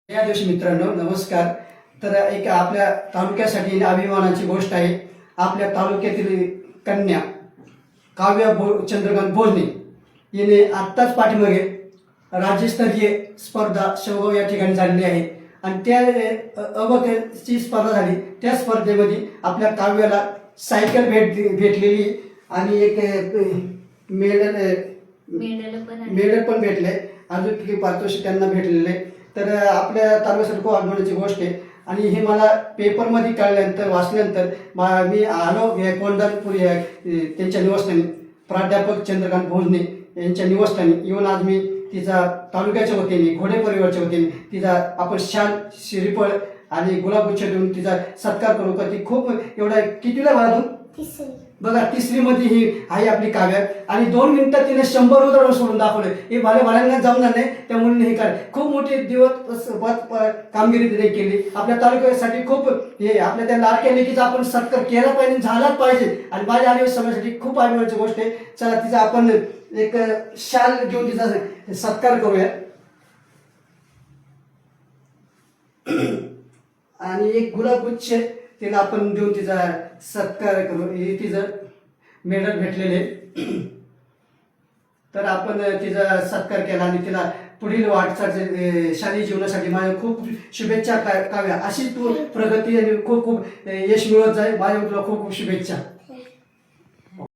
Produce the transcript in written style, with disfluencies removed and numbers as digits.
या दिवशी मित्रांनो नमस्कार. तर एक आपल्या तालुक्यासाठी अभिमानाची गोष्ट आहे. आपल्या तालुक्यातील कन्या काव्या चंद्रकांत भोजने हिने आत्ताच पाठीमागे राज्यस्तरीय स्पर्धा शेवगाव या ठिकाणी झालेली आहे आणि त्या अबकची स्पर्धा झाली. त्या स्पर्धेमध्ये आपल्या काव्याला सायकल भेटलेली आणि एक मेडल पण भेटले. अजून काही पारितोषिक त्यांना भेटलेले आहे. तर आपल्या तालुक्यासाठी खूप अभिमानाची गोष्ट आहे. आणि हे मला पेपरमध्ये कळल्यानंतर वाचल्यानंतर मी आलो कोंढाणपूर त्यांच्या निवासस्थानी प्राध्यापक चंद्रकांत भोजने यांच्या निवासस्थानी येऊन आज मी तिचा तालुक्याच्या वतीने घोडे परिवारच्या वतीने तिचा आपण शाल श्रीफळ आणि गुलाबगुच्छ देऊन तिचा सत्कार करू का. ती खूप एवढा कितीला वाढून बघा तिसरीमध्ये ही आहे आपली काव्या आणि 2 मिनिटात तिने 100 उदाहरण सोडून दाखवले. हे भाड्यांना जमणार नाही त्या मुलीने हे काय खूप मोठी दिवस कामगिरी तिने केली. आपल्या तालुक्यासाठी खूप हे आपल्या त्या लाडक्या लेकीचा आपण सत्कार केला पाहिजे झालाच पाहिजे आणि माझ्या आदिवासी समाजासाठी खूप अभिमानाची गोष्ट आहे. चला तिचा आपण एक शाल घेऊन तिचा सत्कार करूया आणि एक गुलाबगुच्छ तिला आपण देऊन तिचा सत्कार करू. हे तिचं मेडल भेटलेले. तर आपण तिचा सत्कार केला आणि तिला पुढील वाटचाल शालेय जीवनासाठी माझ्या खूप शुभेच्छा. काव्या अशीच तू प्रगती आणि खूप खूप यश मिळवत जाईल. माझ्या तुला खूप खूप शुभेच्छा.